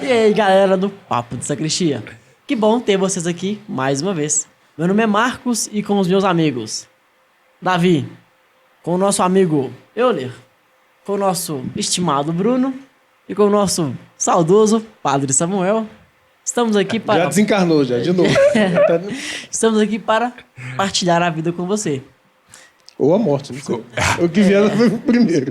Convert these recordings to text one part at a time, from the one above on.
E aí, galera do Papo de Sacristia. Que bom ter vocês aqui mais uma vez. Meu nome é Marcos e com os meus amigos Davi, com o nosso amigo Euler, com o nosso estimado Bruno e com o nosso saudoso Padre Samuel. Estamos aqui para... Já desencarnou, já, de novo. Estamos aqui para partilhar a vida com você. Ou a morte, não sei. O que vier foi o primeiro.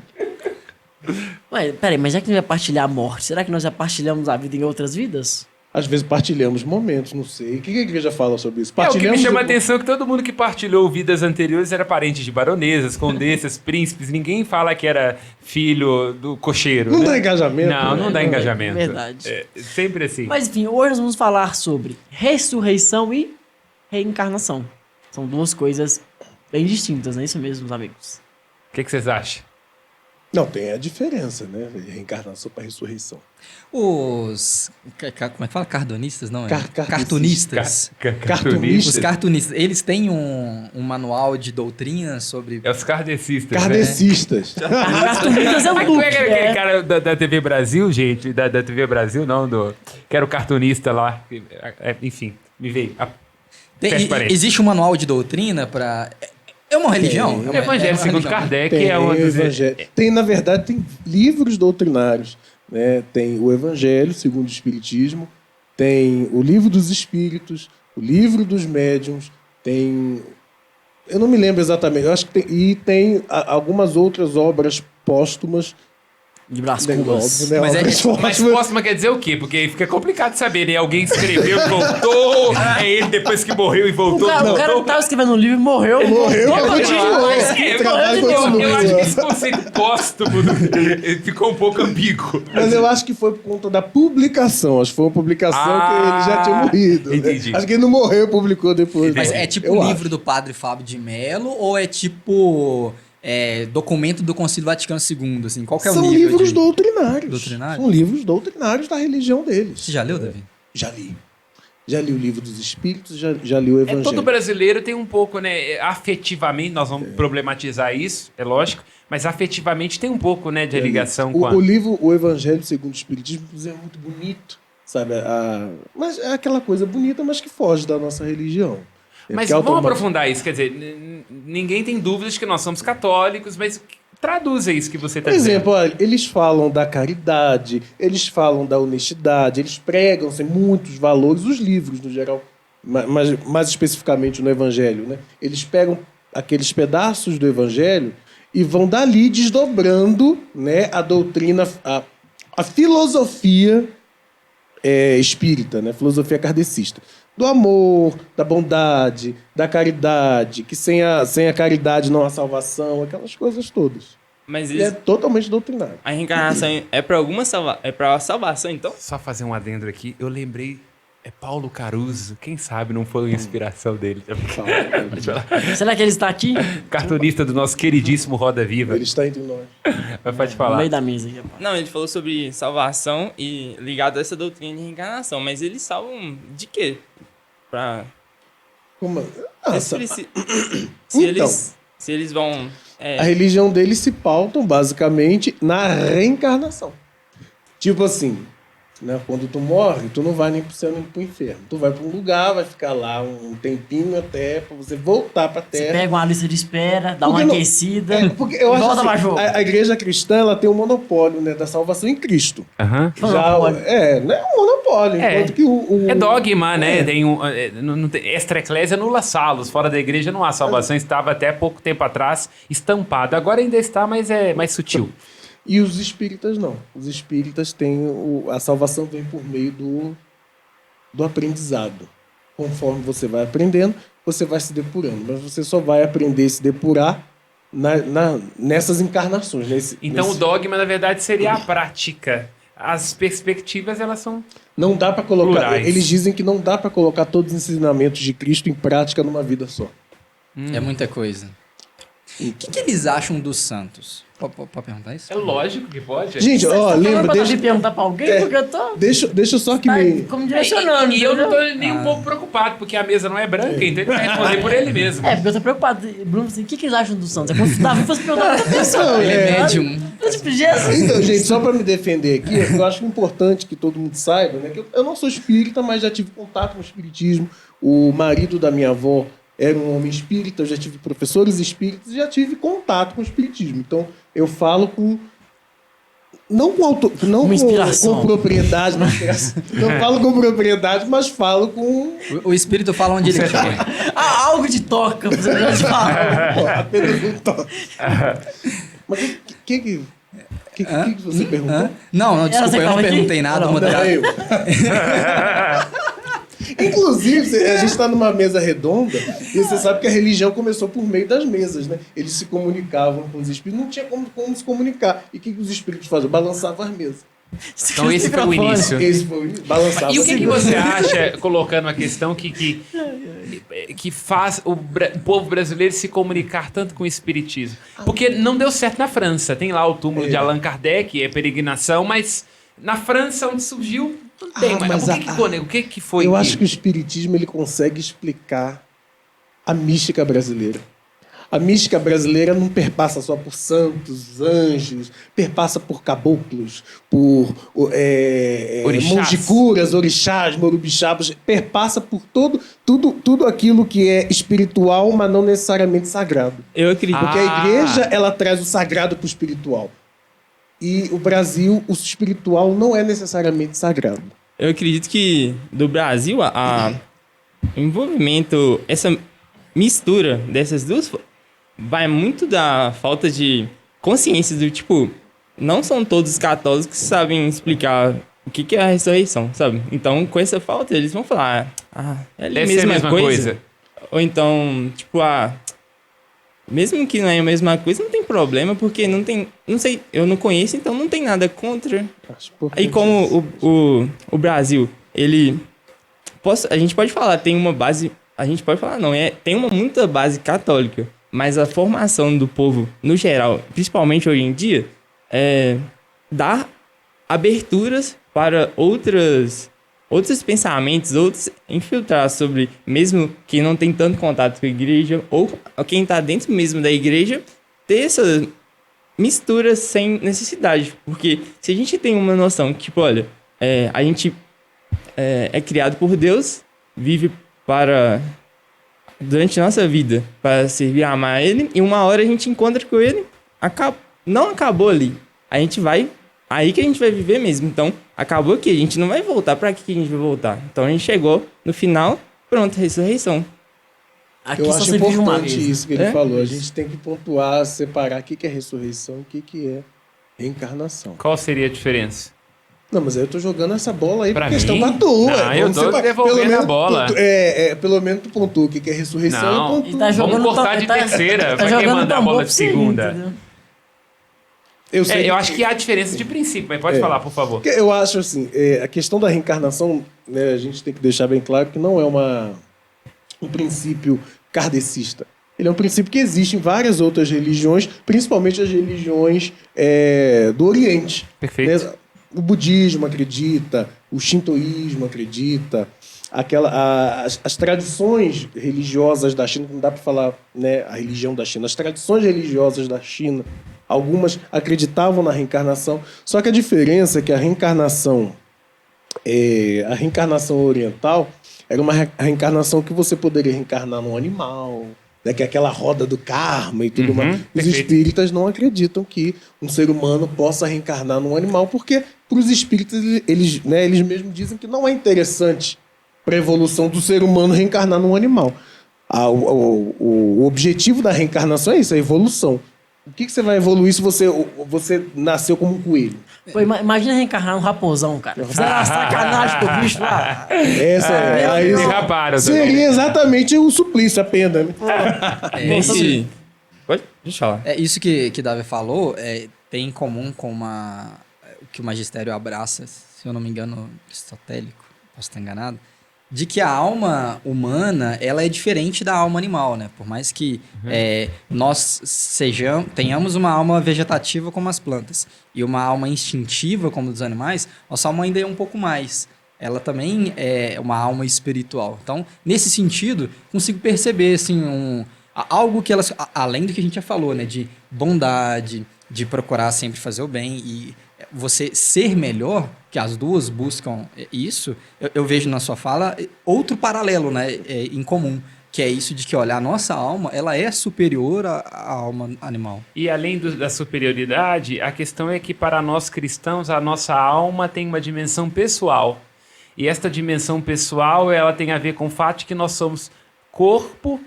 Ué, peraí, mas já que não ia partilhar a morte, será que nós já partilhamos a vida em outras vidas? Às vezes partilhamos momentos, não sei. O que a igreja fala sobre isso? O que Partilhamos me chama a atenção é que todo mundo que partilhou vidas anteriores era parente de baronesas, condessas, príncipes. Ninguém fala que era filho do cocheiro, Não né? dá engajamento. Não, não dá engajamento. Verdade. É sempre assim. Mas enfim, hoje nós vamos falar sobre ressurreição e reencarnação. São duas coisas bem distintas, não é isso mesmo, meus amigos? O que vocês acham? Não, tem a diferença, né? Reencarnação para ressurreição. Os... Como é que fala? Cardonistas, não? Cartunistas. Os cartunistas, eles têm um manual de doutrina sobre... É os kardecistas. Kardecistas. Cartunistas é um Como book, é que era aquele cara da TV Brasil, gente? Da TV Brasil, não, que era o cartunista lá. Enfim, me veio. Existe um manual de doutrina para... É uma religião? O Evangelho segundo Kardec Tem, é uma dos... tem, na verdade, tem livros doutrinários. Né? Tem o Evangelho, segundo o Espiritismo, tem o Livro dos Espíritos, o Livro dos Médiuns, tem... Eu não me lembro exatamente, eu acho que tem... E tem algumas outras obras póstumas. De Brás Cubas. Né? Mas póstuma quer dizer o quê? Porque fica complicado saber, né? Alguém escreveu e voltou, é ele depois que morreu e voltou. O cara que tava escrevendo um livro e morreu. Morreu, continuou. O trabalho continua. Eu acho que esse conceito póstumo ficou um pouco ambíguo. Mas eu acho que foi por conta da publicação. Acho que foi uma publicação que ele já tinha morrido. Entendi. Né? Acho que ele não morreu e publicou depois. Mas é tipo Eu o acho. livro do Padre Fábio de Mello ou é tipo documento do Concílio Vaticano II? Assim, qual que é o São nível livros de... doutrinários. Doutrinário? São livros doutrinários da religião deles. Você já leu, Davi? Já li. Já li o Livro dos Espíritos, já li o Evangelho. Todo brasileiro tem um pouco, né? Afetivamente, nós vamos problematizar isso, é lógico, mas afetivamente tem um pouco, né, de ligação com a... O livro, o Evangelho segundo o Espiritismo, é muito bonito, sabe? Mas é aquela coisa bonita, mas que foge da nossa religião. Mas Porque vamos aprofundar isso, quer dizer, ninguém tem dúvidas que nós somos católicos, mas traduza isso que você está Por dizendo. exemplo, olha, eles falam da caridade, eles falam da honestidade, eles pregam assim, muitos valores, os livros no geral, mas mais especificamente no Evangelho, né? Eles pegam aqueles pedaços do Evangelho e vão dali desdobrando, né, a doutrina, a filosofia espírita, né, filosofia kardecista. Do amor, da bondade, da caridade, que sem a caridade não há salvação, aquelas coisas todas. Mas E é totalmente doutrinário. a reencarnação é para alguma salvação, então? Só fazer um adendo aqui, eu lembrei, é Paulo Caruso, quem sabe não foi uma inspiração dele. Será que ele está aqui? Cartunista do nosso queridíssimo Roda Viva. Ele está entre nós. Mas pode No falar. meio da mesa aí, rapaz. Não, ele falou sobre salvação e ligado a essa doutrina de reencarnação, mas eles salvam de quê? Pra... Como... Se eles vão... A religião deles se pautam basicamente na reencarnação. Tipo assim, né? Quando tu morre, tu não vai nem pro céu nem pro inferno. Tu vai pra um lugar, vai ficar lá um tempinho até pra você voltar pra Você terra. pega uma lista de espera, dá uma Porque não- aquecida, Porque eu acho volta assim, pra jogo. a igreja cristã ela tem um monopólio, né, da salvação em Cristo. Aham. Monopólio. Não é um monopólio. É. Enquanto que o É dogma, né? Tem não tem, extra eclésia nula salus. Fora da igreja não há salvação. Estava até pouco tempo atrás estampado. Agora ainda está, mas é mais sutil. E os espíritas não. Os espíritas têm a salvação vem por meio do aprendizado. Conforme você vai aprendendo, você vai se depurando. Mas você só vai aprender a se depurar nessas encarnações. Então o dogma, na verdade, seria a prática. As perspectivas, elas são... Não dá para colocar. Plurais. Eles dizem que não dá para colocar todos os ensinamentos de Cristo em prática numa vida só. É muita coisa. O que eles acham dos santos? Pode perguntar isso? É lógico que pode. Gente, ó, lembra, Deixa eu deixa, perguntar pra alguém, porque eu tô... deixa só que Tá me... como direcionando, E eu não entendeu? tô nem um pouco preocupado, porque a mesa não é branca, então ele vai responder por ele mesmo. É, porque eu tô preocupado. Bruno, assim, o que eles acham do Santos? É como se o Davi fosse perguntar pra outra pessoa. Não, Ele é médium. Tipo, Jesus. Então, gente, só para me defender aqui, eu acho importante que todo mundo saiba, né, que eu não sou espírita, mas já tive contato com o espiritismo. O marido da minha avó era um homem espírita, eu já tive professores espíritas e já tive contato com o espiritismo. Então, eu falo com... Não com propriedade, não falo com propriedade, mas falo com... O espírito fala onde ele quer. Algo de toca, você já te fala. Apenas um toque. Mas o que você perguntou? Não, desculpa, você eu não tava aqui? perguntei nada. Não, moderado. eu. Inclusive, a gente está numa mesa redonda e você sabe que a religião começou por meio das mesas, né? Eles se comunicavam com os espíritos, não tinha como se comunicar. E o que os espíritos faziam? Balançavam as mesas. Então esse foi o início. Esse foi o início. Balançavam. E o que você acha, colocando a questão que faz o povo brasileiro se comunicar tanto com o espiritismo? Porque não deu certo na França. Tem lá o túmulo de Allan Kardec, é peregrinação, mas na França, onde surgiu, não tem. Mas o que foi? Eu acho que o espiritismo ele consegue explicar a mística brasileira. A mística brasileira não perpassa só por santos, anjos, perpassa por caboclos, por monjicuras, orixás, morubixabas, perpassa por tudo aquilo que é espiritual, mas não necessariamente sagrado. Eu acredito. Porque a igreja ela traz o sagrado para o espiritual. E o Brasil, o espiritual não é necessariamente sagrado. Eu acredito que do Brasil, o envolvimento, essa mistura dessas duas vai muito da falta de consciência do tipo, não são todos os católicos que sabem explicar o que é a ressurreição, sabe? Então, com essa falta, eles vão falar, é a mesma coisa. Ou então, tipo, mesmo que não é a mesma coisa, não tem problema, porque não sei, eu não conheço, então não tem nada contra. Aí como o Brasil, a gente pode falar, tem uma base, tem muita base católica, mas a formação do povo, no geral, principalmente hoje em dia, dá aberturas para outros pensamentos, outros infiltrar sobre, mesmo quem não tem tanto contato com a igreja, ou quem está dentro mesmo da igreja, ter essa mistura sem necessidade. Porque se a gente tem uma noção que, tipo, olha, a gente é criado por Deus, vive durante a nossa vida para servir e amar Ele, e uma hora a gente encontra com Ele, não acabou ali. Aí que a gente vai viver mesmo. Então, acabou aqui. A gente não vai voltar. Pra que a gente vai voltar? Então, a gente chegou no final, pronto, ressurreição. Aqui eu só acho você vive uma importante vez. isso que ele falou. A gente tem que pontuar, separar o que é ressurreição e o que é reencarnação. Qual seria a diferença? Não, mas aí eu tô jogando essa bola aí Pra por questão mim? da tua. Não, eu tô devolvendo a bola. Pelo menos tu pontua o que é ressurreição. Não. Eu pontuo. E tá jogando Vamos cortar de terceira. Vai quem mandar a bola de segunda? Eu acho que há diferença de princípio, mas pode falar, por favor. Eu acho assim, a questão da reencarnação, né, a gente tem que deixar bem claro que não é um princípio kardecista. Ele é um princípio que existe em várias outras religiões, principalmente as religiões do Oriente. Perfeito. Né? O budismo acredita, o shintoísmo acredita, as tradições religiosas da China, não dá para falar, né, a religião da China, as tradições religiosas da China, algumas acreditavam na reencarnação, só que a diferença é que a reencarnação oriental era uma reencarnação que você poderia reencarnar num animal, né, que é aquela roda do karma e tudo mais. Os espíritas não acreditam que um ser humano possa reencarnar num animal, porque para os espíritas, eles mesmos dizem que não é interessante para a evolução do ser humano reencarnar num animal. O objetivo da reencarnação é isso, a evolução. O que você vai evoluir se você nasceu como um coelho? Pô, imagina reencarnar um raposão, cara. Fizeram uma sacanagem pro bicho lá. Seria exatamente o suplício, a pena, né? Deixa eu falar. Isso que Davi falou tem em comum com o que o magistério abraça, se eu não me engano, aristotélico, posso estar enganado, de que a alma humana ela é diferente da alma animal, né? Por mais que nós tenhamos uma alma vegetativa como as plantas e uma alma instintiva como dos animais, nossa alma ainda é um pouco mais. Ela também é uma alma espiritual. Então, nesse sentido, consigo perceber assim, algo que elas, além do que a gente já falou, né? De bondade, de procurar sempre fazer o bem e você ser melhor, que as duas buscam isso, eu vejo na sua fala outro paralelo, né, em comum, que é isso de que, olha, a nossa alma, ela é superior à alma animal. E além da superioridade, a questão é que para nós cristãos, a nossa alma tem uma dimensão pessoal. E esta dimensão pessoal, ela tem a ver com o fato de que nós somos corpo,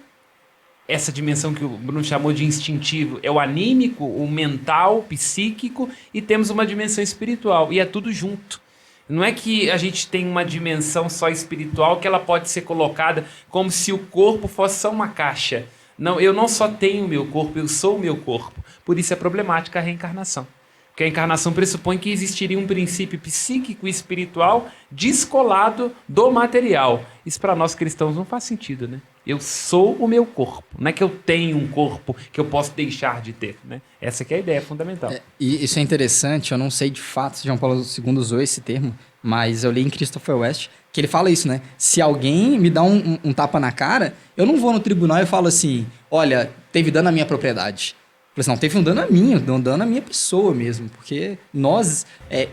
essa dimensão que o Bruno chamou de instintivo, é o anímico, o mental, o psíquico, e temos uma dimensão espiritual, e é tudo junto. Não é que a gente tem uma dimensão só espiritual que ela pode ser colocada como se o corpo fosse só uma caixa. Não, eu não só tenho o meu corpo, eu sou o meu corpo. Por isso é problemática a reencarnação. Porque a encarnação pressupõe que existiria um princípio psíquico e espiritual descolado do material. Isso para nós cristãos não faz sentido, né? Eu sou o meu corpo. Não é que eu tenho um corpo que eu posso deixar de ter, né? Essa que é a ideia fundamental. E isso é interessante, eu não sei de fato se João Paulo II usou esse termo, mas eu li em Christopher West que ele fala isso, né? Se alguém me dá um tapa na cara, eu não vou no tribunal e falo assim, olha, teve dano à minha propriedade. Eu falei assim, não, teve um dano a mim, um dano à minha pessoa mesmo, porque nós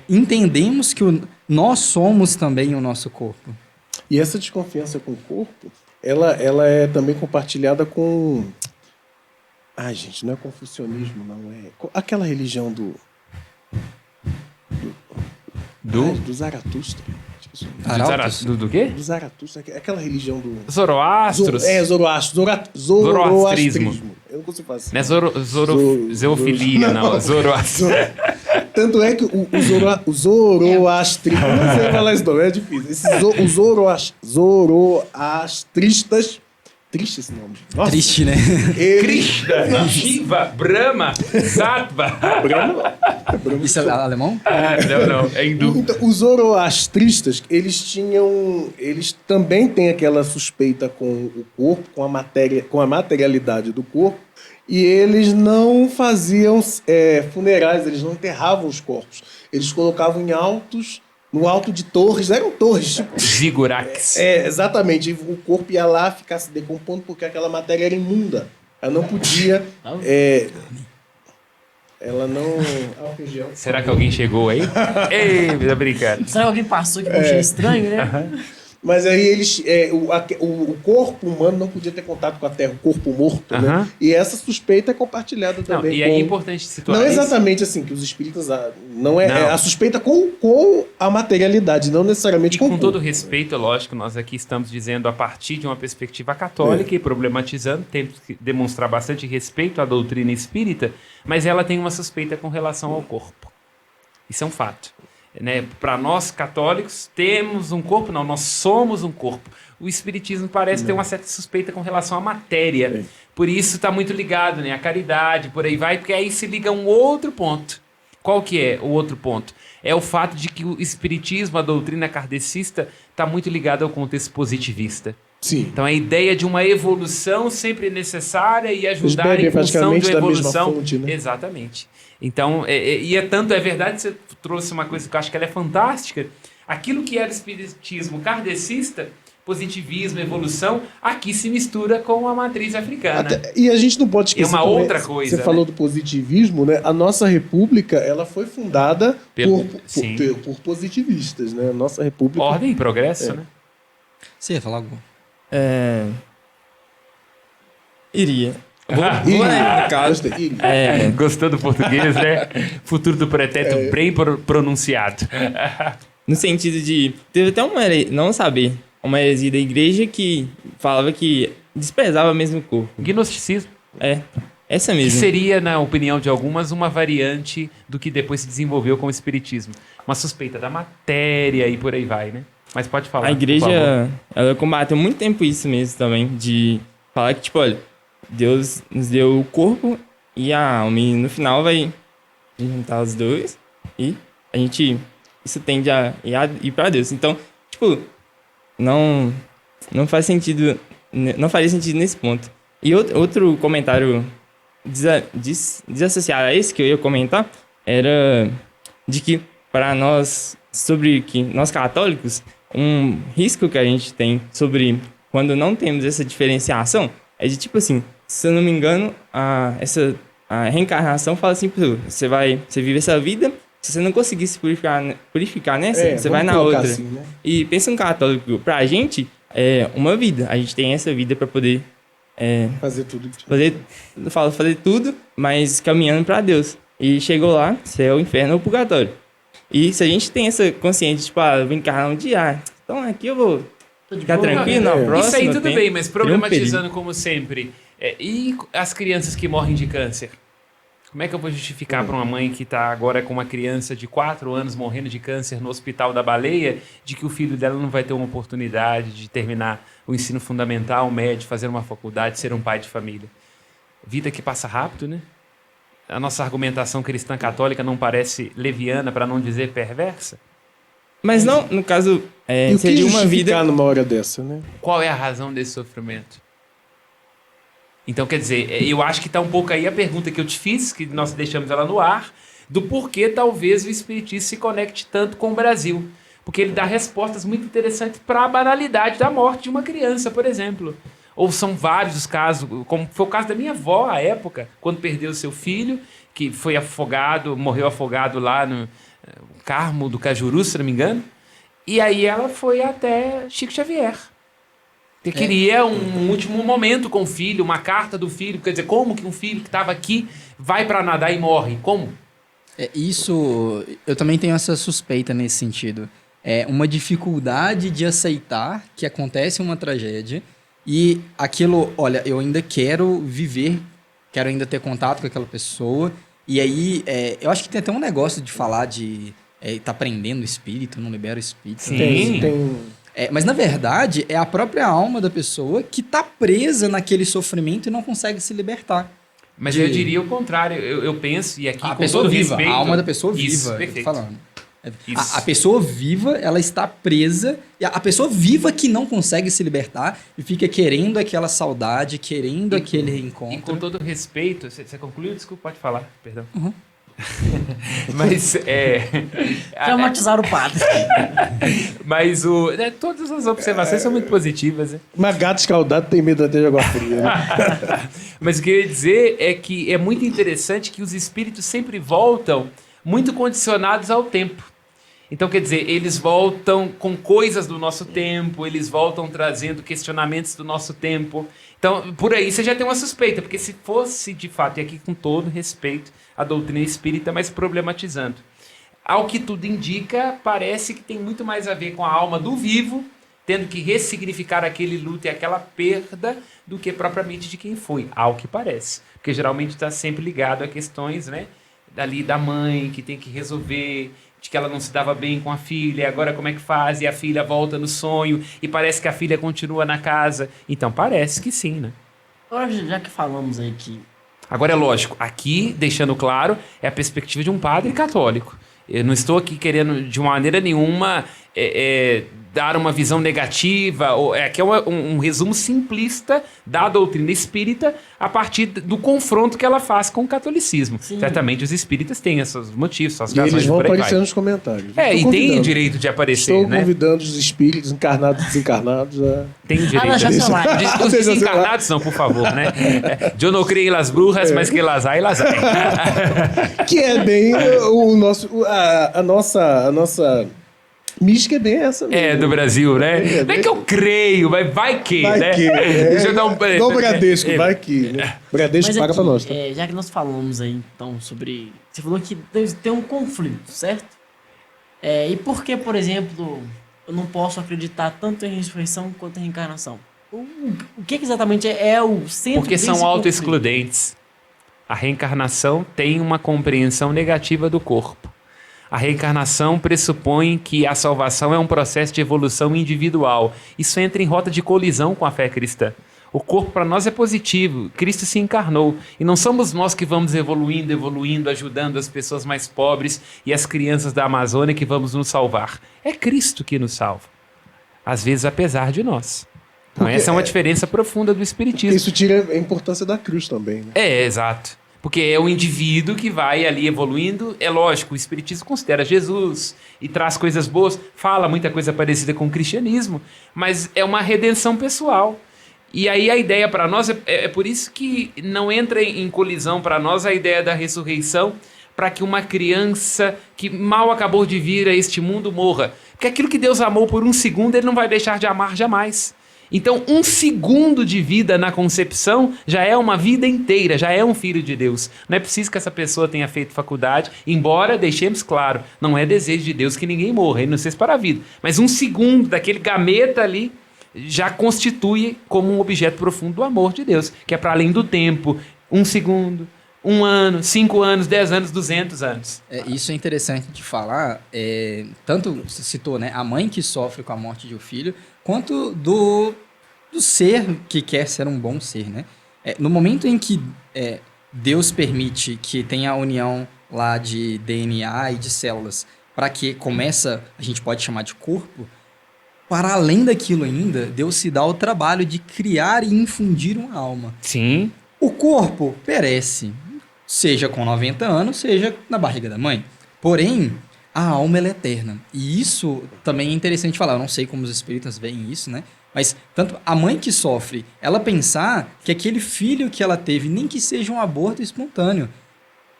entendemos que nós somos também o nosso corpo. E essa desconfiança com o corpo, ela é também compartilhada com... Ai, gente, não é confucionismo, não é... Aquela religião do Zaratustra. Do quê? Do Zaratustra, aquela religião do... Zoroastros? Zoroastrismo. Eu não consigo fazer. Não é zoofilia, não. Zoroastro. Tanto é que o zoroastrismo... Não sei falar isso não, é difícil. Os zoroastristas... Triste esse nome. Nossa. Triste, né? Krishna, Shiva, Brahma, Sattva. Brahma? Isso é alemão? Não, é hindu. Então, os zoroastristas, eles também têm aquela suspeita com o corpo, com a materialidade do corpo, e eles não faziam funerais, eles não enterravam os corpos. Eles colocavam no alto de torres, eram torres. Tipo, Zigurates. Exatamente. O corpo ia lá ficar se decompondo porque aquela matéria era imunda. Ela não podia... ela não... Será que alguém chegou aí? Ei, tá brincando. Será que alguém passou que achei estranho, né? Mas aí o corpo humano não podia ter contato com a terra, o corpo morto, né? E essa suspeita é compartilhada também. Não, e é importante situar não exatamente assim, que os espíritas não é a suspeita com a materialidade, não necessariamente com o com corpo. todo respeito, lógico, nós aqui estamos dizendo a partir de uma perspectiva católica e problematizando, temos que demonstrar bastante respeito à doutrina espírita, mas ela tem uma suspeita com relação ao corpo. Isso é um fato. Né? Para nós católicos, temos um corpo? Não, nós somos um corpo. O espiritismo parece ter uma certa suspeita com relação à matéria. Por isso está muito ligado, né? A caridade, por aí vai, porque aí se liga um outro ponto. Qual que é o outro ponto? É o fato de que o espiritismo, a doutrina kardecista, está muito ligada ao contexto positivista. Sim. Então a ideia de uma evolução sempre necessária e ajudar em função de uma evolução. Fonte, né? Exatamente. Então, tanto é verdade, você trouxe uma coisa que eu acho que ela é fantástica. Aquilo que era espiritismo kardecista, positivismo, evolução, aqui se mistura com a matriz africana. E a gente não pode esquecer. É uma também, outra coisa. Você falou do positivismo, né? A nossa república, ela foi fundada por positivistas, né? A nossa república. Ordem e progresso, né? Você ia falar algo? Iria. Gostou do português, né? Futuro do pretérito bem pronunciado. No sentido de... Teve até uma heresia da igreja que falava que desprezava mesmo o corpo. Gnosticismo. Essa Que mesmo. seria, na opinião de algumas, uma variante do que depois se desenvolveu como espiritismo. Uma suspeita da matéria e por aí vai, né? Mas pode falar. A igreja, ela combateu muito tempo isso mesmo também, de falar que, tipo, olha, Deus nos deu o corpo e a alma, e no final vai juntar os dois e isso tende a ir para Deus. Então, tipo, não faz sentido, não faria sentido nesse ponto. E outro comentário desassociado a esse que eu ia comentar era de que para nós, nós católicos, um risco que a gente tem sobre quando não temos essa diferenciação é de tipo assim, se eu não me engano, a a reencarnação fala assim, pô, você vive essa vida, se você não conseguir se purificar nessa, você vai vamos na colocar outra. assim, né? E pensa um católico, pra gente, é uma vida. A gente tem essa vida pra poder Fazer tudo. fazer tudo, mas caminhando pra Deus. E chegou lá, céu, inferno ou purgatório. E se a gente tem essa consciência, tipo, eu vou encarnar um dia, então aqui eu vou ficar tranquilo, na próxima. Isso aí tudo tem- bem, mas tem um problematizando como sempre. E as crianças que morrem de câncer? Como é que eu vou justificar para uma mãe que está agora com uma criança de 4 anos morrendo de câncer no Hospital da Baleia, de que o filho dela não vai ter uma oportunidade de terminar o ensino fundamental, médio, fazer uma faculdade, ser um pai de família? Vida que passa rápido, né? A nossa argumentação cristã católica não parece leviana, para não dizer perversa? Mas não, no caso, E o que seria uma justificar vida... numa hora dessa, né? Qual é a razão desse sofrimento? Então, quer dizer, eu acho que está um pouco aí a pergunta que eu te fiz, que nós deixamos ela no ar, do porquê talvez o Espiritismo se conecte tanto com o Brasil. Porque ele dá respostas muito interessantes para a banalidade da morte de uma criança, por exemplo. Ou são vários os casos, como foi o caso da minha avó à época, quando perdeu seu filho, que foi afogado, morreu afogado lá no Carmo do Cajuru, se não me engano. E aí ela foi até Chico Xavier. Porque queria um último momento com o filho, uma carta do filho. Quer dizer, como que um filho que estava aqui vai para nadar e morre? Como? Isso, eu também tenho essa suspeita nesse sentido. É uma dificuldade de aceitar que acontece uma tragédia e aquilo, olha, eu ainda quero viver, quero ainda ter contato com aquela pessoa. E aí, eu acho que tem até um negócio de falar de tá prendendo o espírito, não libera o espírito. Sim. Tem... Mas, na verdade, é a própria alma da pessoa que tá presa naquele sofrimento e não consegue se libertar. Mas eu diria o contrário. Eu penso, e aqui A com pessoa todo viva, respeito... a alma da pessoa Isso, viva. perfeito. Falando. Isso. A pessoa viva, ela está presa. E a pessoa viva que não consegue se libertar e fica querendo aquela saudade, querendo aquele E reencontro. com todo respeito... Você concluiu? Desculpa, pode falar. Perdão. Uhum. Mas Traumatizaram o padre. Mas todas as observações são muito positivas, né? Mas gato escaldado tem medo até de água fria, né? Mas o que eu ia dizer é que é muito interessante que os espíritos sempre voltam muito condicionados ao tempo. Então, quer dizer, eles voltam com coisas do nosso tempo, eles voltam trazendo questionamentos do nosso tempo. Então, por aí você já tem uma suspeita, porque se fosse de fato, e aqui com todo respeito, a doutrina espírita, mas problematizando. Ao que tudo indica, parece que tem muito mais a ver com a alma do vivo, tendo que ressignificar aquele luto e aquela perda, do que propriamente de quem foi, ao que parece. Porque geralmente está sempre ligado a questões, né, dali da mãe, que tem que resolver, de que ela não se dava bem com a filha, agora como é que faz? E a filha volta no sonho, e parece que a filha continua na casa. Então parece que sim, né? Agora, já que falamos aí que... Agora é lógico, aqui, deixando claro, é a perspectiva de um padre católico. Eu não estou aqui querendo, de maneira nenhuma, dar uma visão negativa. Aqui é um resumo simplista da doutrina espírita a partir do confronto que ela faz com o catolicismo. Sim. Certamente os espíritas têm esses motivos, suas E razões eles e vão por aí aparecer vai. nos comentários. E Estou tem convidando. direito de aparecer, Estou né? convidando os espíritos encarnados e desencarnados a... Tem direito deixa de seu like. Os Deixa seu desencarnados não, por favor, né? Eu não creio em las brujas, mas que las hay, las hay. Que é bem o nosso... A nossa mística é bem essa mesmo. É, do Brasil, né? É, Não é que eu creio, mas vai que, Vai né? que. Deixa eu dar um... Igual o Bradesco, vai que. Né? Bradesco Mas paga aqui, pra nós, tá? já que nós falamos aí, então, sobre... Você falou que tem um conflito, certo? E por que, por exemplo, eu não posso acreditar tanto em ressurreição quanto em reencarnação? O que exatamente é o centro Porque desse são conflito? autoexcludentes. A reencarnação tem uma compreensão negativa do corpo. A reencarnação pressupõe que a salvação é um processo de evolução individual. Isso entra em rota de colisão com a fé cristã. O corpo para nós é positivo, Cristo se encarnou. E não somos nós que vamos evoluindo, ajudando as pessoas mais pobres e as crianças da Amazônia que vamos nos salvar. É Cristo que nos salva. Às vezes, apesar de nós. Então, essa é uma diferença profunda do Espiritismo. Isso tira a importância da cruz também, né? Exato. Porque é o indivíduo que vai ali evoluindo. É lógico, o Espiritismo considera Jesus e traz coisas boas, fala muita coisa parecida com o cristianismo, mas é uma redenção pessoal. E aí a ideia para nós, é por isso que não entra em colisão para nós a ideia da ressurreição, para que uma criança que mal acabou de vir a este mundo morra. Porque aquilo que Deus amou por um segundo, ele não vai deixar de amar jamais. Então, um segundo de vida na concepção já é uma vida inteira, já é um filho de Deus. Não é preciso que essa pessoa tenha feito faculdade, embora, deixemos claro, não é desejo de Deus que ninguém morra, ele não fez para a vida. Mas um segundo daquele gameta ali já constitui como um objeto profundo do amor de Deus, que é para além do tempo, um segundo, 1 ano, 5 anos, 10 anos, 200 anos. Isso é interessante de falar, tanto você citou, né, a mãe que sofre com a morte de um filho, quanto do ser que quer ser um bom ser, né? No momento em que Deus permite que tenha a união lá de DNA e de células, para que começa, a gente pode chamar de corpo, para além daquilo ainda, Deus se dá o trabalho de criar e infundir uma alma. Sim. O corpo perece, seja com 90 anos, seja na barriga da mãe. Porém, a alma ela é eterna. E isso também é interessante falar. Eu não sei como os espíritas veem isso, né? Mas tanto a mãe que sofre, ela pensar que aquele filho que ela teve, nem que seja um aborto espontâneo,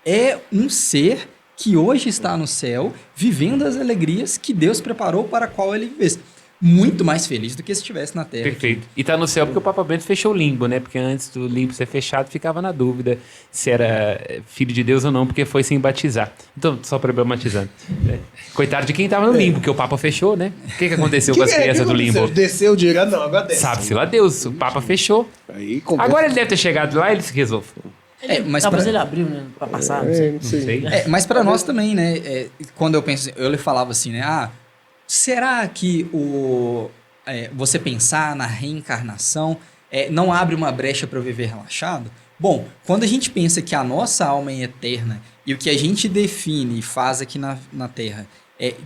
é um ser que hoje está no céu, vivendo as alegrias que Deus preparou para a qual ele vivesse. Muito mais feliz do que se estivesse na Terra. Perfeito. E tá no céu porque o Papa Bento fechou o limbo, né? Porque antes do limbo ser fechado, ficava na dúvida se era filho de Deus ou não, porque foi sem batizar. Então, só problematizando. Coitado de quem tava no limbo, porque o Papa fechou, né? O que aconteceu com as crianças do limbo? Desceu direto, não, agora desce. Sabe-se lá Deus, o Papa fechou. Aí, conversa. Agora ele deve ter chegado lá e ele se resolve. Mas Talvez ele abriu, né? Pra passar, não sei. Não sei. Mas para nós também, né? Quando eu penso, eu lhe falava assim, né? Será que você pensar na reencarnação não abre uma brecha para eu viver relaxado? Bom, quando a gente pensa que a nossa alma é eterna e o que a gente define e faz aqui na Terra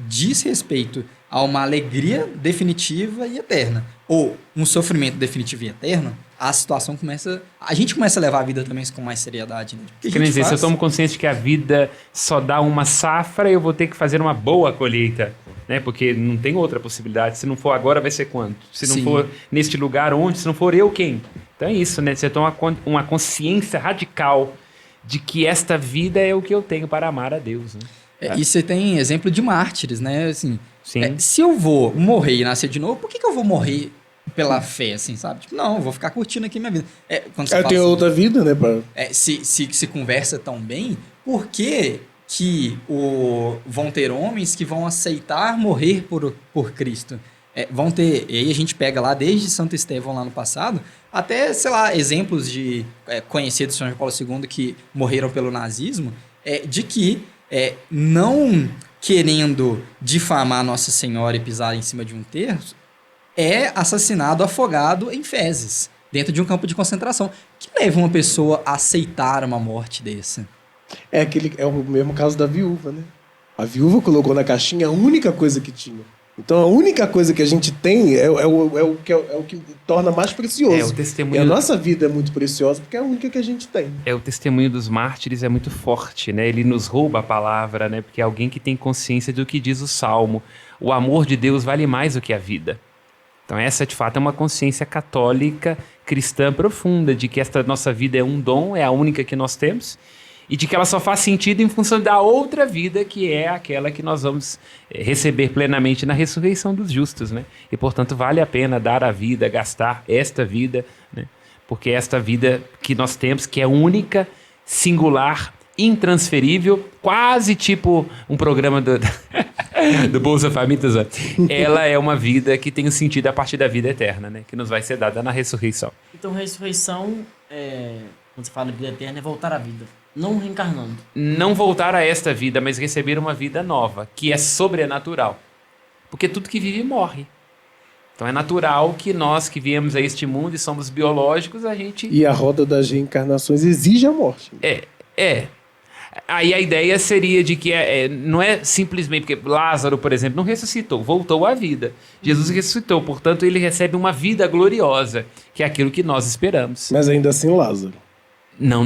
diz respeito a uma alegria definitiva e eterna, ou um sofrimento definitivo e eterno, a situação começa... A gente começa a levar a vida também com mais seriedade, né? Quer dizer, se eu tomo consciência de que a vida só dá uma safra, eu vou ter que fazer uma boa colheita, né? Porque não tem outra possibilidade. Se não for agora, vai ser quando? Se não Sim. for neste lugar, onde? Se não for eu, quem? Então é isso, né? Você toma uma consciência radical de que esta vida é o que eu tenho para amar a Deus, né? E você tem exemplo de mártires, né? Assim, Sim. se eu vou morrer e nascer de novo, por que eu vou morrer pela fé, assim, sabe? Tipo, não, eu vou ficar curtindo aqui minha vida. Quando você Eu fala tenho assim, outra vida, né? se conversa tão bem, por que vão ter homens que vão aceitar morrer por Cristo? Vão ter, e aí a gente pega lá desde Santo Estevão lá no passado, até, sei lá, exemplos de conhecidos de São João Paulo II que morreram pelo nazismo, de que não querendo difamar Nossa Senhora e pisar em cima de um terço, é assassinado afogado em fezes, dentro de um campo de concentração. Que leva uma pessoa a aceitar uma morte dessa? É o mesmo caso da viúva, né? A viúva colocou na caixinha a única coisa que tinha. Então a única coisa que a gente tem é o que torna mais precioso. O testemunho. E a nossa vida é muito preciosa porque é a única que a gente tem. O testemunho dos mártires é muito forte, né? Ele nos rouba a palavra, né? Porque é alguém que tem consciência do que diz o Salmo. O amor de Deus vale mais do que a vida. Então essa, de fato, é uma consciência católica, cristã profunda, de que esta nossa vida é um dom, é a única que nós temos, e de que ela só faz sentido em função da outra vida, que é aquela que nós vamos receber plenamente na ressurreição dos justos, né? E, portanto, vale a pena dar a vida, gastar esta vida, né? Porque esta vida que nós temos, que é única, singular, intransferível, quase tipo um programa do Bolsa Família, ela é uma vida que tem um sentido a partir da vida eterna, né? Que nos vai ser dada na ressurreição. Então, ressurreição, quando você fala de vida eterna, é voltar à vida. Não reencarnando. Não voltar a esta vida, mas receber uma vida nova, que é sobrenatural. Porque tudo que vive morre. Então é natural que nós que viemos a este mundo e somos biológicos, a gente... E a roda das reencarnações exige a morte. Aí a ideia seria de que não é simplesmente... Porque Lázaro, por exemplo, não ressuscitou, voltou à vida. Jesus ressuscitou, portanto ele recebe uma vida gloriosa, que é aquilo que nós esperamos. Mas ainda assim Lázaro. Não.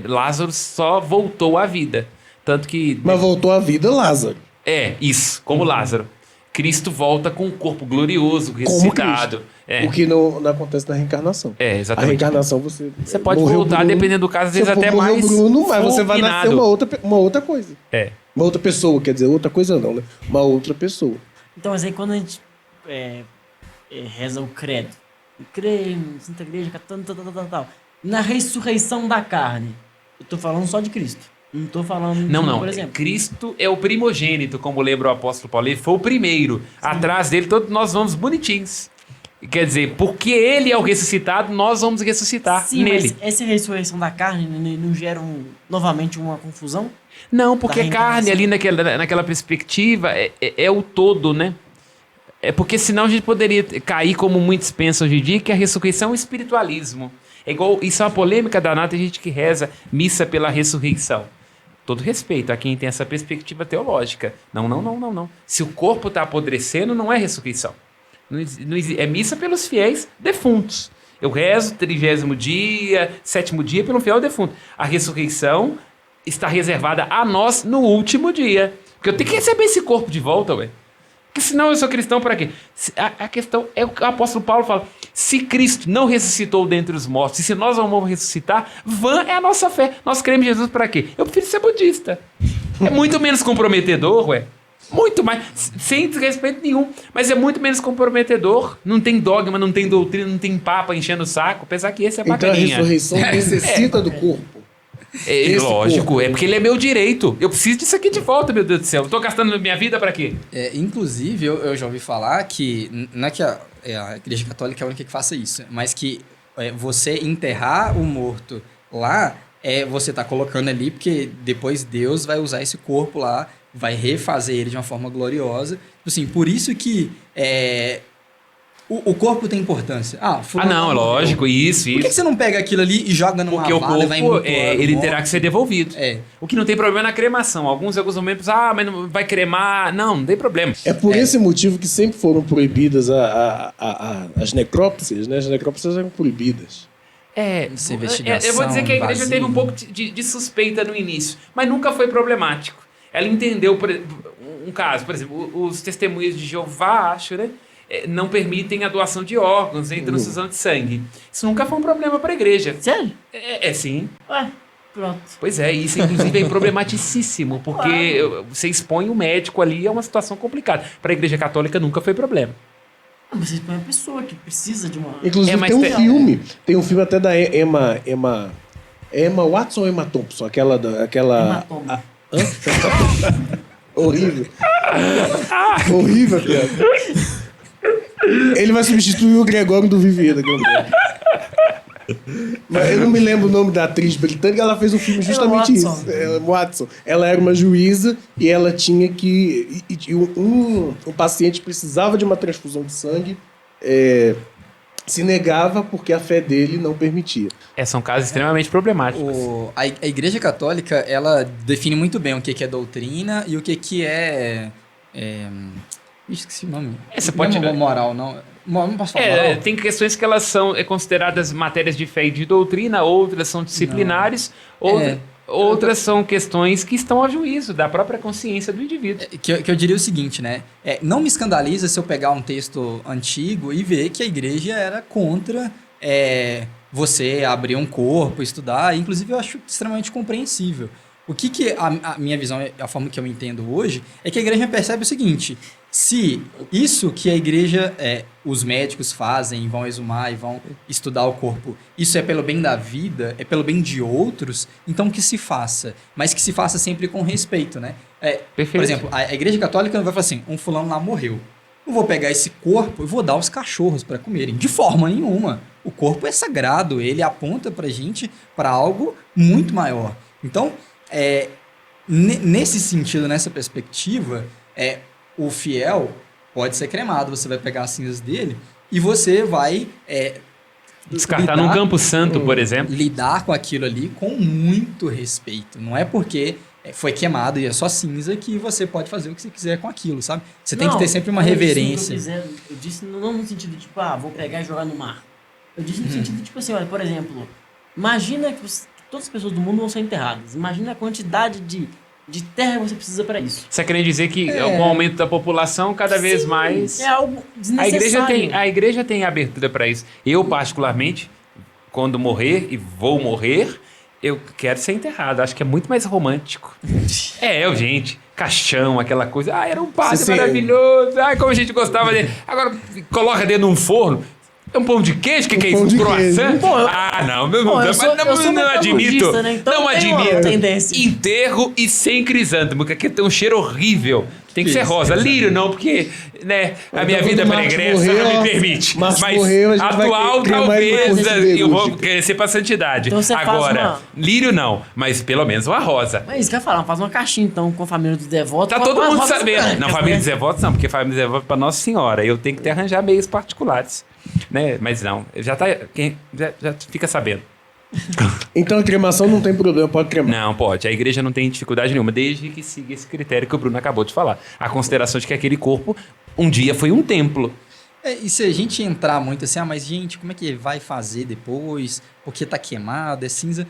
Lázaro só voltou à vida. Tanto que... Mas voltou à vida Lázaro. Isso, como Lázaro. Cristo volta com um corpo glorioso, ressuscitado. O que não acontece na reencarnação. A Exatamente. reencarnação Você pode morreu voltar, Bruno, dependendo do caso, às vezes você até morreu mais Bruno, mas você vai nascer fulminado. uma outra coisa. Uma outra pessoa, quer dizer, outra coisa não, né? Uma outra pessoa. Então, mas aí quando a gente reza o credo, crê em Santa Igreja Católica, tal. Na ressurreição da carne, eu tô falando só de Cristo. Não tô falando Não. por exemplo. Cristo é o primogênito, como lembra o apóstolo Paulo. Ele foi o primeiro. Atrás dele, todos nós vamos bonitinhos. Quer dizer, porque ele é o ressuscitado, nós vamos ressuscitar Sim, nele. mas essa ressurreição da carne não gera novamente uma confusão? Não, porque Da carne ali naquela perspectiva é o todo, né? É porque senão a gente poderia cair, como muitos pensam hoje em dia, que a ressurreição é um espiritualismo. É igual, isso é uma polêmica danada, tem gente que reza missa pela ressurreição. Todo respeito a quem tem essa perspectiva teológica. Não. Se o corpo está apodrecendo, não é ressurreição. É missa pelos fiéis defuntos. Eu rezo 30º dia, 7º dia pelo fiel defunto. A ressurreição está reservada a nós no último dia. Porque eu tenho que receber esse corpo de volta, ué. Porque senão eu sou cristão para quê? A questão é o que o apóstolo Paulo fala. Se Cristo não ressuscitou dentre os mortos, e se nós não vamos ressuscitar, vã é a nossa fé. Nós cremos em Jesus para quê? Eu prefiro ser budista. É muito menos comprometedor, ué. Muito mais, sem desrespeito nenhum, mas é muito menos comprometedor. Não tem dogma, não tem doutrina, não tem papa enchendo o saco, apesar que esse é Então a bacaninha. ressurreição necessita do corpo. Lógico, corpo. é porque ele é meu direito. Eu preciso disso aqui de volta, meu Deus do céu. Eu tô gastando minha vida pra quê? Inclusive, eu já ouvi falar que não é que a Igreja Católica é a única que faça isso, mas que você enterrar o morto lá, você tá colocando ali, porque depois Deus vai usar esse corpo lá, vai refazer ele de uma forma gloriosa. Assim, por isso que o corpo tem importância. Não, é lógico, isso. Por que você não pega aquilo ali e joga numa Porque o vala e vai corpo, embutando, ele morre? terá que ser devolvido. É. O que não tem problema é na cremação. Alguns momentos, mas não vai cremar. Não tem problema. É por esse motivo que sempre foram proibidas as necrópsias, né? As necrópsias eram proibidas. Essa investigação eu vou dizer que a igreja vazia. teve um pouco de suspeita no início, mas nunca foi problemático. Ela entendeu, um caso, por exemplo, os testemunhas de Jeová, acho, né? Não permitem a doação de órgãos nem transfusão de sangue. Isso nunca foi um problema para a igreja. Sério? Sim. Ué, pronto. Pois é, isso inclusive é problematicíssimo, porque você expõe o médico ali a uma situação complicada. Para a igreja católica nunca foi problema. Você põe uma pessoa que precisa de uma... Inclusive mas tem um tem- filme. Tem um filme até da Emma Watson ou Emma Thompson? Aquela... Hematoma. Horrível. Horrível, cara. Ele vai substituir o Gregório do Vivier daqui a um tempo. Mas eu não me lembro o nome da atriz britânica, ela fez um filme justamente Watson. isso. Watson. Ela era uma juíza e ela tinha que... Um paciente precisava de uma transfusão de sangue, se negava porque a fé dele não permitia. São casos extremamente problemáticos. A Igreja Católica, ela define muito bem o que é doutrina e o que é... esqueci o nome. Você pode- Não é moral, não. Não posso falar moral? Tem questões que elas são consideradas matérias de fé e de doutrina, outras são disciplinares, outras são questões que estão ao juízo da própria consciência do indivíduo. Que eu diria o seguinte, né? Não me escandaliza se eu pegar um texto antigo e ver que a igreja era contra você abrir um corpo, estudar. Inclusive, eu acho extremamente compreensível. O que a minha visão, a forma que eu entendo hoje, é que a igreja percebe o seguinte: se isso que a igreja, os médicos fazem, vão exumar e vão estudar o corpo, isso é pelo bem da vida, é pelo bem de outros, então que se faça. Mas que se faça sempre com respeito, né? Perfeito. Por exemplo, a igreja católica não vai falar assim, um fulano lá morreu. Eu vou pegar esse corpo e vou dar aos cachorros para comerem. De forma nenhuma. O corpo é sagrado, ele aponta pra gente para algo muito maior. Então, nesse sentido, nessa perspectiva, o fiel pode ser cremado. Você vai pegar as cinzas dele e você vai Descartar num campo santo, por exemplo. lidar com aquilo ali com muito respeito. Não é porque foi queimado e é só cinza que você pode fazer o que você quiser com aquilo, sabe? Você tem que ter sempre uma reverência. Eu disse não no sentido de, tipo, vou pegar e jogar no mar. Eu disse no sentido de, tipo assim, olha, por exemplo, imagina que todas as pessoas do mundo vão ser enterradas. Imagina a quantidade de de terra você precisa para isso. Você quer dizer que com o aumento da população, cada vez mais... É algo desnecessário. A igreja tem abertura para isso. Eu, particularmente, quando morrer, e vou morrer, eu quero ser enterrado. Acho que é muito mais romântico. Gente, caixão, aquela coisa. Era um padre maravilhoso. Como a gente gostava dele. Agora, coloca dentro de um forno. É um pão de queijo? Que é isso? Um croissant? Não admito. Né? Então não admito. Tendência. Enterro e sem crisântemo, porque aqui tem um cheiro horrível. Tem que ser rosa. Lírio não, porque a minha vida pregressa não me permite. Mas morreu, atual, talvez, eu vou crescer pra santidade. Então agora, lírio não, mas pelo menos uma rosa. Mas isso que eu ia falar, faz uma caixinha então com a família dos devotos. Tá todo mundo sabendo. Não, família dos devotos não, porque família dos devotos é pra Nossa Senhora. Eu tenho que arranjar meios particulares. Mas não, já fica sabendo. Então a cremação não tem problema, pode cremar. Não, pode. A igreja não tem dificuldade nenhuma, desde que siga esse critério que o Bruno acabou de falar. A consideração de que aquele corpo um dia foi um templo. E se a gente entrar muito assim, mas gente, como é que vai fazer depois? Porque tá queimado, é cinza.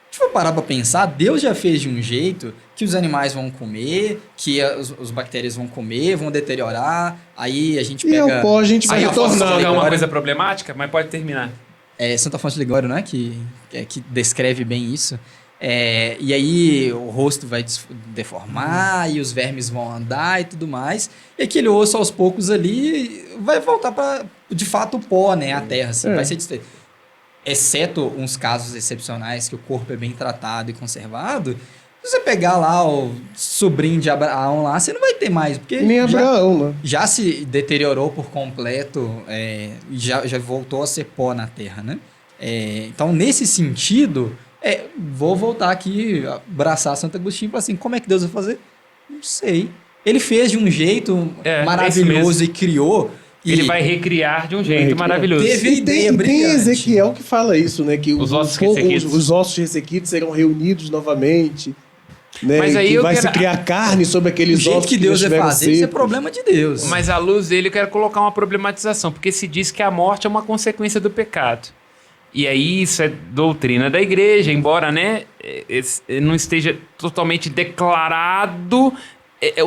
Se for parar pra pensar, Deus já fez de um jeito que os animais vão comer, que os bactérias vão comer, vão deteriorar, aí a gente pega... E o pó a gente vai eu posso retornar. colocar uma coisa problemática, mas pode terminar. Santo Afonso de Ligório, né? Que descreve bem isso. E aí o rosto vai deformar e os vermes vão andar e tudo mais. E aquele osso aos poucos ali vai voltar para, de fato, o pó, né? A terra, assim, vai ser destruído. Exceto uns casos excepcionais que o corpo é bem tratado e conservado. Se você pegar lá o sobrinho de Abraão lá, você não vai ter mais. Porque nem Abraão, né? Já se deteriorou por completo, já voltou a ser pó na terra, né? Então, nesse sentido, vou voltar aqui, abraçar Santo Agostinho e falar assim, como é que Deus vai fazer? Não sei. Ele fez de um jeito maravilhoso e criou... Ele vai recriar de um jeito maravilhoso. Teve a ideia tem Ezequiel que fala isso, né? Que os ossos ressequidos serão reunidos novamente. Né? Mas aí que vai se criar carne sobre aqueles ossos que Deus vai fazer, secos. isso é problema de Deus. Mas à luz dele eu quero colocar uma problematização, porque se diz que a morte é uma consequência do pecado. E aí isso é doutrina da igreja, embora não esteja totalmente declarado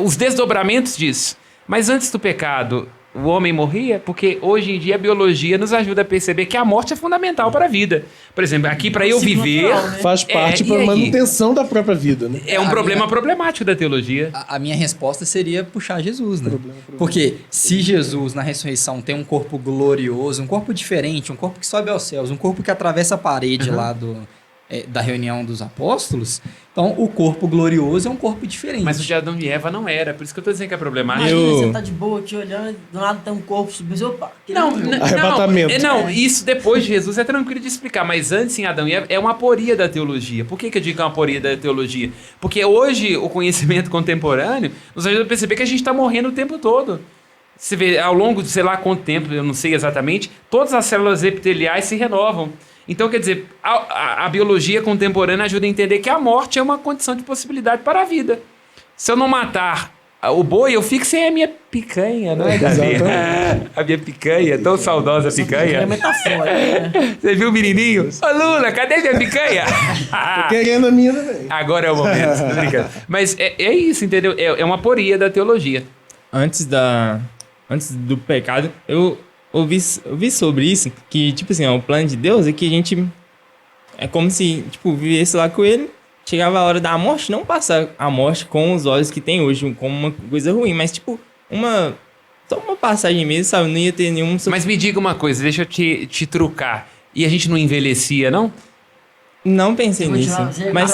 os desdobramentos disso. Mas antes do pecado, o homem morria, porque hoje em dia a biologia nos ajuda a perceber que a morte é fundamental para a vida. Por exemplo, aqui para eu viver... natural, né? Faz parte para a manutenção da própria vida, né? É um problema problemático da teologia. A minha resposta seria puxar Jesus, né? Porque se Jesus, na ressurreição, tem um corpo glorioso, um corpo diferente, um corpo que sobe aos céus, um corpo que atravessa a parede lá da reunião dos apóstolos, então o corpo glorioso é um corpo diferente. Mas o de Adão e Eva não era, por isso que eu tô dizendo que é problemático. Imagina, você tá de boa aqui olhando, do lado tem um corpo subindo, opa. Arrebatamento. Não, isso depois de Jesus é tranquilo de explicar, mas antes em Adão e Eva é uma aporia da teologia. Por que eu digo que é uma aporia da teologia? Porque hoje o conhecimento contemporâneo nos ajuda a perceber que a gente está morrendo o tempo todo. Você vê, ao longo de sei lá quanto tempo, eu não sei exatamente, todas as células epiteliais se renovam. Então, quer dizer, a biologia contemporânea ajuda a entender que a morte é uma condição de possibilidade para a vida. Se eu não matar o boi, eu fico sem a minha picanha, não é, Davi? A minha picanha, tão saudosa picanha. É metafórico, né? Você viu o menininho? Ô, Lula, cadê minha picanha? Tô querendo a minha também. Agora é o momento, tô brincando. Mas é isso, entendeu? É uma aporia da teologia. Antes do pecado, eu ouvi sobre isso, que, tipo assim, o plano de Deus é que a gente... É como se, tipo, vivesse lá com ele, chegava a hora da morte, não passar a morte com os olhos que tem hoje, como uma coisa ruim, mas, tipo, só uma passagem mesmo, sabe? Não ia ter nenhum... Mas me diga uma coisa, deixa eu te trucar. E a gente não envelhecia, não? Não pensei nisso. Mas,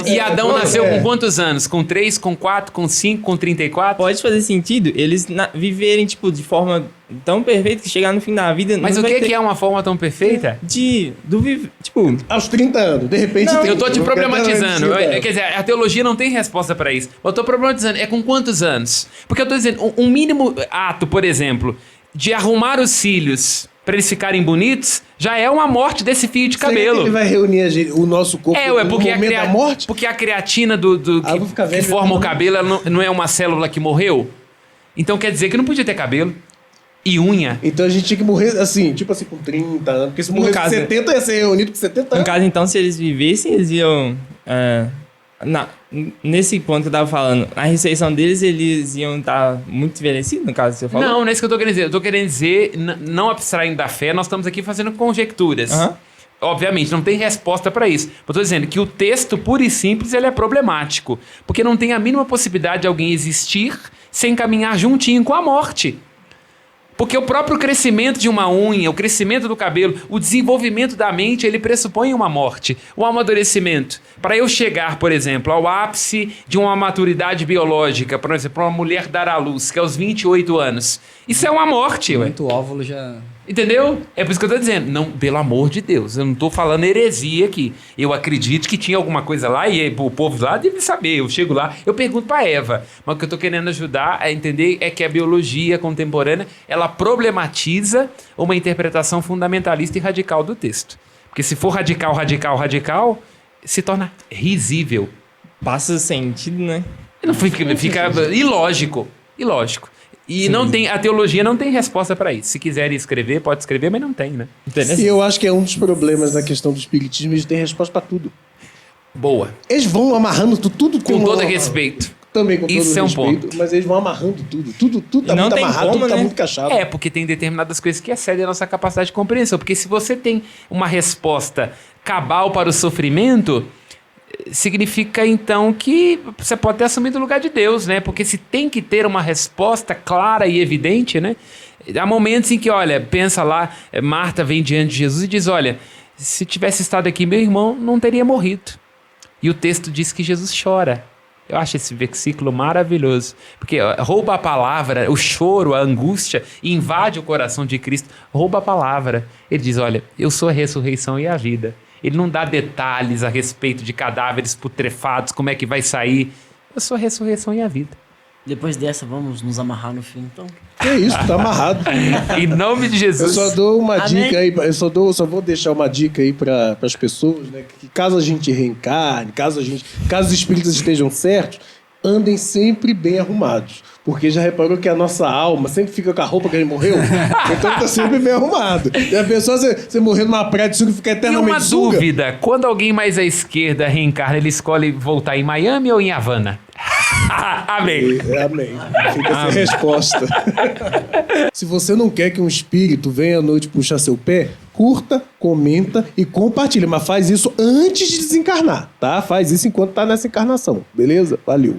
e Adão nasceu com quantos anos? Com 3, com 4, com 5, com 34? Pode fazer sentido eles viverem, tipo, de forma tão perfeita que chegar no fim da vida... Mas o que é uma forma tão perfeita? Tipo... Aos 30 anos, de repente... Não, eu tô te problematizando. Quer dizer, a teologia não tem resposta pra isso. Eu tô problematizando. É com quantos anos? Porque eu tô dizendo, um mínimo ato, por exemplo, de arrumar os cílios para eles ficarem bonitos, já é uma morte desse fio de cabelo. Ele vai reunir o nosso corpo no porque momento da morte? Porque a creatina que forma o cabelo, ela não é uma célula que morreu? Então quer dizer que não podia ter cabelo e unha. Então a gente tinha que morrer assim, tipo assim, com 30 anos. Porque se morrer com 70, ia ser reunido com 70 anos. No caso, então, se eles vivessem, eles iam Nesse ponto que eu tava falando, na ressurreição deles, eles iam estar muito envelhecidos, no caso que você falou? Não é isso que eu tô querendo dizer. Eu tô querendo dizer, não abstraindo da fé, nós estamos aqui fazendo conjecturas. Aham. Obviamente, não tem resposta para isso. Eu tô dizendo que o texto, puro e simples, ele é problemático. Porque não tem a mínima possibilidade de alguém existir sem caminhar juntinho com a morte. Porque o próprio crescimento de uma unha, o crescimento do cabelo, o desenvolvimento da mente, ele pressupõe uma morte, um amadurecimento. Para eu chegar, por exemplo, ao ápice de uma maturidade biológica, por exemplo, uma mulher dar à luz, que é aos 28 anos, isso é uma morte, ué. Muito óvulo já... Entendeu? É por isso que eu tô dizendo. Não, pelo amor de Deus, eu não tô falando heresia aqui. Eu acredito que tinha alguma coisa lá e o povo lá deve saber. Eu chego lá, eu pergunto pra Eva. Mas o que eu tô querendo ajudar a entender é que a biologia contemporânea, ela problematiza uma interpretação fundamentalista e radical do texto. Porque se for radical, se torna risível. Passa sentido, né? Não fica ilógico. E não tem, a teologia não tem resposta para isso. Se quiserem escrever, pode escrever, mas não tem, né? Interessante. E eu acho que é um dos problemas da questão do espiritismo, eles têm resposta pra tudo. Boa. Eles vão amarrando tudo Com todo respeito. Também com todo Isso é um respeito, ponto. mas eles vão amarrando tudo tá E não muito tem amarrado, como, tudo tá né? muito cachado. É, porque tem determinadas coisas que excedem a nossa capacidade de compreensão. Porque se você tem uma resposta cabal para o sofrimento, significa então que você pode ter assumido o lugar de Deus, né? Porque se tem que ter uma resposta clara e evidente, né? Há momentos em que, olha, pensa lá, Marta vem diante de Jesus e diz, olha, se tivesse estado aqui meu irmão, não teria morrido. E o texto diz que Jesus chora. Eu acho esse versículo maravilhoso, porque rouba a palavra, o choro, a angústia, invade o coração de Cristo, rouba a palavra. Ele diz, olha, eu sou a ressurreição e a vida. Ele não dá detalhes a respeito de cadáveres putrefados, como é que vai sair. Eu sou a ressurreição e a vida. Depois dessa, vamos nos amarrar no fim, então. Que isso, tá amarrado. Em nome de Eu Jesus. só dou uma Amém. dica aí, só vou deixar uma dica aí para as pessoas, né? Que caso a gente reencarne, caso os espíritos estejam certos, andem sempre bem arrumados. Porque já reparou que a nossa alma sempre fica com a roupa que a gente morreu? Então tá sempre bem arrumado. E a pessoa, você morrer numa praia de suga e fica E eternamente uma suga. dúvida, quando alguém mais à esquerda reencarna, ele escolhe voltar em Miami ou em Havana? Amém. Amém. Fica sem resposta. Se você não quer que um espírito venha à noite puxar seu pé, curta, comenta e compartilha. Mas faz isso antes de desencarnar, tá? Faz isso enquanto tá nessa encarnação. Beleza? Valeu.